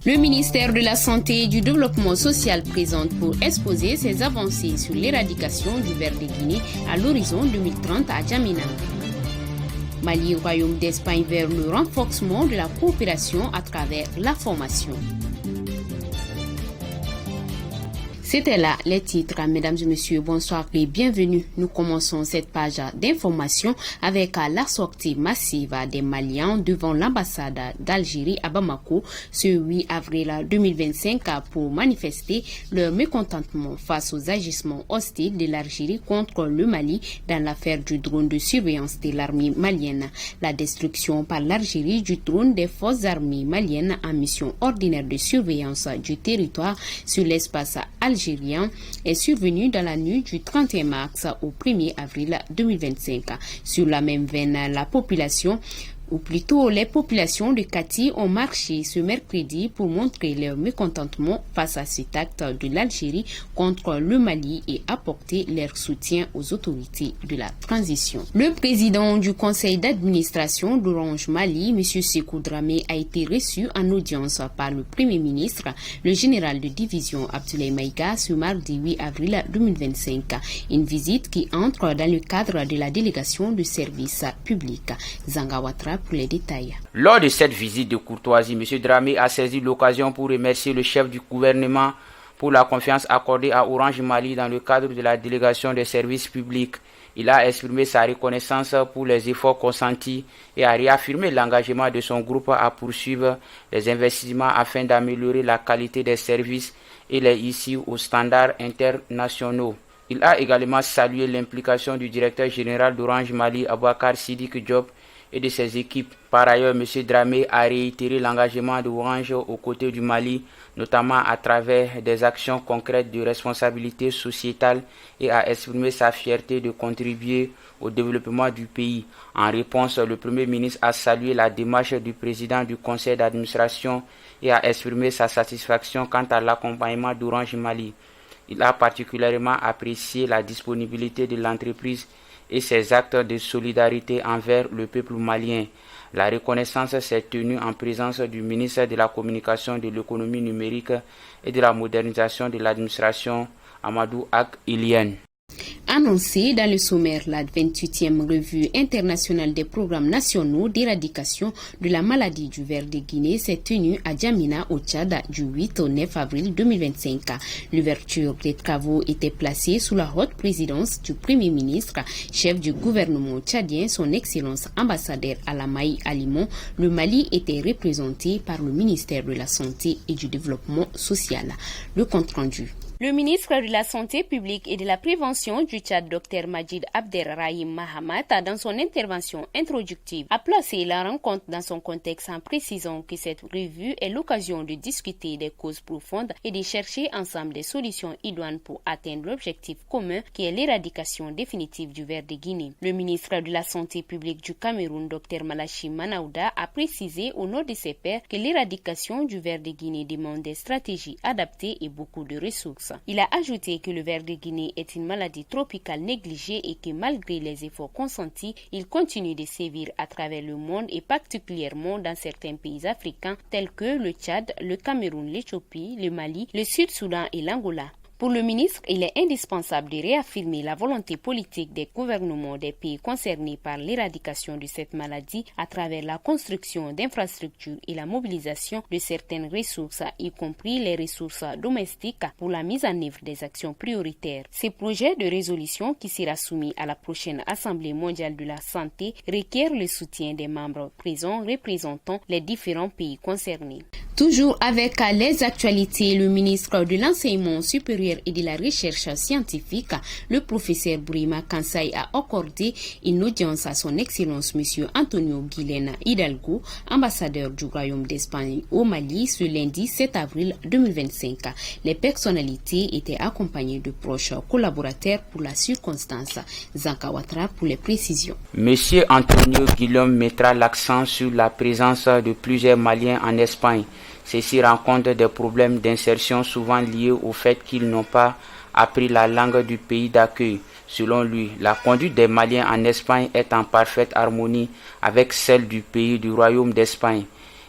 Le ministère de la Santé et du Développement social présente pour exposer ses avancées sur l'éradication du ver de Guinée à l'horizon 2030 à Djamena. Mali et Royaume d'Espagne vers le renforcement de la coopération à travers la formation. C'était là les titres. Mesdames et messieurs, bonsoir et bienvenue. Nous commençons cette page d'information avec la sortie massive des Maliens devant l'ambassade d'Algérie à Bamako ce 8 avril 2025 pour manifester leur mécontentement face aux agissements hostiles de l'Algérie contre le Mali dans l'affaire du drone de surveillance de l'armée malienne. La destruction par l'Algérie du drone des forces armées maliennes en mission ordinaire de surveillance du territoire sur l'espace algérien est survenue dans la nuit du 31 mars au 1er avril 2025. Sur la même veine, la population, ou plutôt les populations de Kati ont marché ce mercredi pour montrer leur mécontentement face à cet acte de l'Algérie contre le Mali et apporter leur soutien aux autorités de la transition. Le président du conseil d'administration d'Orange Mali, M. Sékou Dramé, a été reçu en audience par le Premier ministre, le général de division Abdoulaye Maïga, ce mardi 8 avril 2025. Une visite qui entre dans le cadre de la délégation de service public. Zangawatra pour les détails. Lors de cette visite de courtoisie, M. Dramé a saisi l'occasion pour remercier le chef du gouvernement pour la confiance accordée à Orange Mali dans le cadre de la délégation des services publics. Il a exprimé sa reconnaissance pour les efforts consentis et a réaffirmé l'engagement de son groupe à poursuivre les investissements afin d'améliorer la qualité des services et les hisser aux standards internationaux. Il a également salué l'implication du directeur général d'Orange Mali, Aboubakar Sidiki Diop, et de ses équipes. Par ailleurs, M. Dramé a réitéré l'engagement d'Orange aux côtés du Mali, notamment à travers des actions concrètes de responsabilité sociétale et a exprimé sa fierté de contribuer au développement du pays. En réponse, le Premier ministre a salué la démarche du président du conseil d'administration et a exprimé sa satisfaction quant à l'accompagnement d'Orange Mali. Il a particulièrement apprécié la disponibilité de l'entreprise et ses actes de solidarité envers le peuple malien. La reconnaissance s'est tenue en présence du ministre de la Communication, de l'Économie numérique et de la modernisation de l'administration, Amadou Ak Ilien. Annoncé dans le sommaire, la 28e revue internationale des programmes nationaux d'éradication de la maladie du ver de Guinée s'est tenue à Djamena au Tchad du 8 au 9 avril 2025. L'ouverture des travaux était placée sous la haute présidence du Premier ministre, chef du gouvernement tchadien, son Excellence ambassadeur Alamaï Alimon. Le Mali était représenté par le ministère de la Santé et du Développement social. Le compte rendu. Le ministre de la Santé publique et de la Prévention du Tchad, Dr Majid Abderrahim Mahamat, dans son intervention introductive, a placé la rencontre dans son contexte en précisant que cette revue est l'occasion de discuter des causes profondes et de chercher ensemble des solutions idoines pour atteindre l'objectif commun qui est l'éradication définitive du ver de Guinée. Le ministre de la Santé publique du Cameroun, Dr Malachi Manaouda, a précisé au nom de ses pairs que l'éradication du ver de Guinée demande des stratégies adaptées et beaucoup de ressources. Il a ajouté que le ver de Guinée est une maladie tropicale négligée et que malgré les efforts consentis, il continue de sévir à travers le monde et particulièrement dans certains pays africains tels que le Tchad, le Cameroun, l'Éthiopie, le Mali, le Sud-Soudan et l'Angola. Pour le ministre, il est indispensable de réaffirmer la volonté politique des gouvernements des pays concernés par l'éradication de cette maladie à travers la construction d'infrastructures et la mobilisation de certaines ressources, y compris les ressources domestiques, pour la mise en œuvre des actions prioritaires. Ce projet de résolution, qui sera soumis à la prochaine Assemblée mondiale de la santé, requiert le soutien des membres présents représentant les différents pays concernés. Toujours avec les actualités, le ministre de l'Enseignement supérieur et de la Recherche scientifique, le professeur Bourima Kansai, a accordé une audience à son Excellence M. Antonio Guilena Hidalgo, ambassadeur du Royaume d'Espagne au Mali, ce lundi 7 avril 2025. Les personnalités étaient accompagnées de proches collaborateurs pour la circonstance. Zankawatra pour les précisions. M. Antonio Guillaume mettra l'accent sur la présence de plusieurs Maliens en Espagne. Ceux-ci rencontrent des problèmes d'insertion souvent liés au fait qu'ils n'ont pas appris la langue du pays d'accueil. Selon lui, la conduite des Maliens en Espagne est en parfaite harmonie avec celle du pays du Royaume d'Espagne.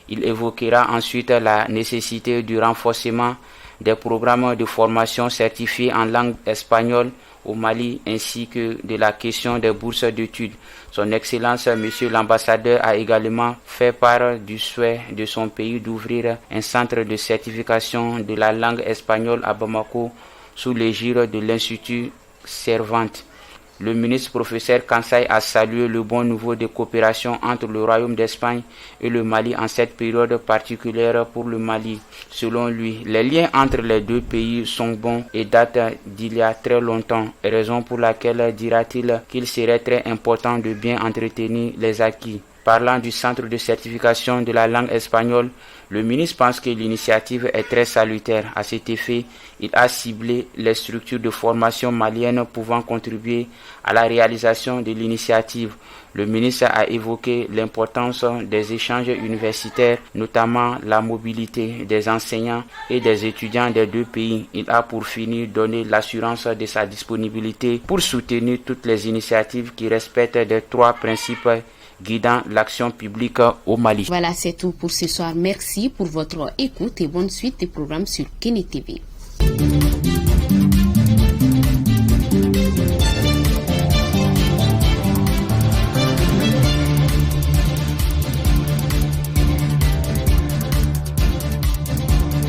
Il évoquera ensuite la nécessité du renforcement des programmes de formation certifiés en langue espagnole au Mali ainsi que de la question des bourses d'études. Son Excellence, Monsieur l'ambassadeur, a également fait part du souhait de son pays d'ouvrir un centre de certification de la langue espagnole à Bamako sous l'égide de l'Institut Cervantes. Le ministre professeur Kansai a salué le bon niveau de coopération entre le Royaume d'Espagne et le Mali en cette période particulière pour le Mali. Selon lui, les liens entre les deux pays sont bons et datent d'il y a très longtemps, raison pour laquelle dira-t-il qu'il serait très important de bien entretenir les acquis. Parlant du centre de certification de la langue espagnole, le ministre pense que l'initiative est très salutaire. À cet effet, il a ciblé les structures de formation maliennes pouvant contribuer à la réalisation de l'initiative. Le ministre a évoqué l'importance des échanges universitaires, notamment la mobilité des enseignants et des étudiants des deux pays. Il a pour finir donné l'assurance de sa disponibilité pour soutenir toutes les initiatives qui respectent les trois principes guidant l'action publique au Mali. Voilà, c'est tout pour ce soir. Merci pour votre écoute et bonne suite des programmes sur Keni TV.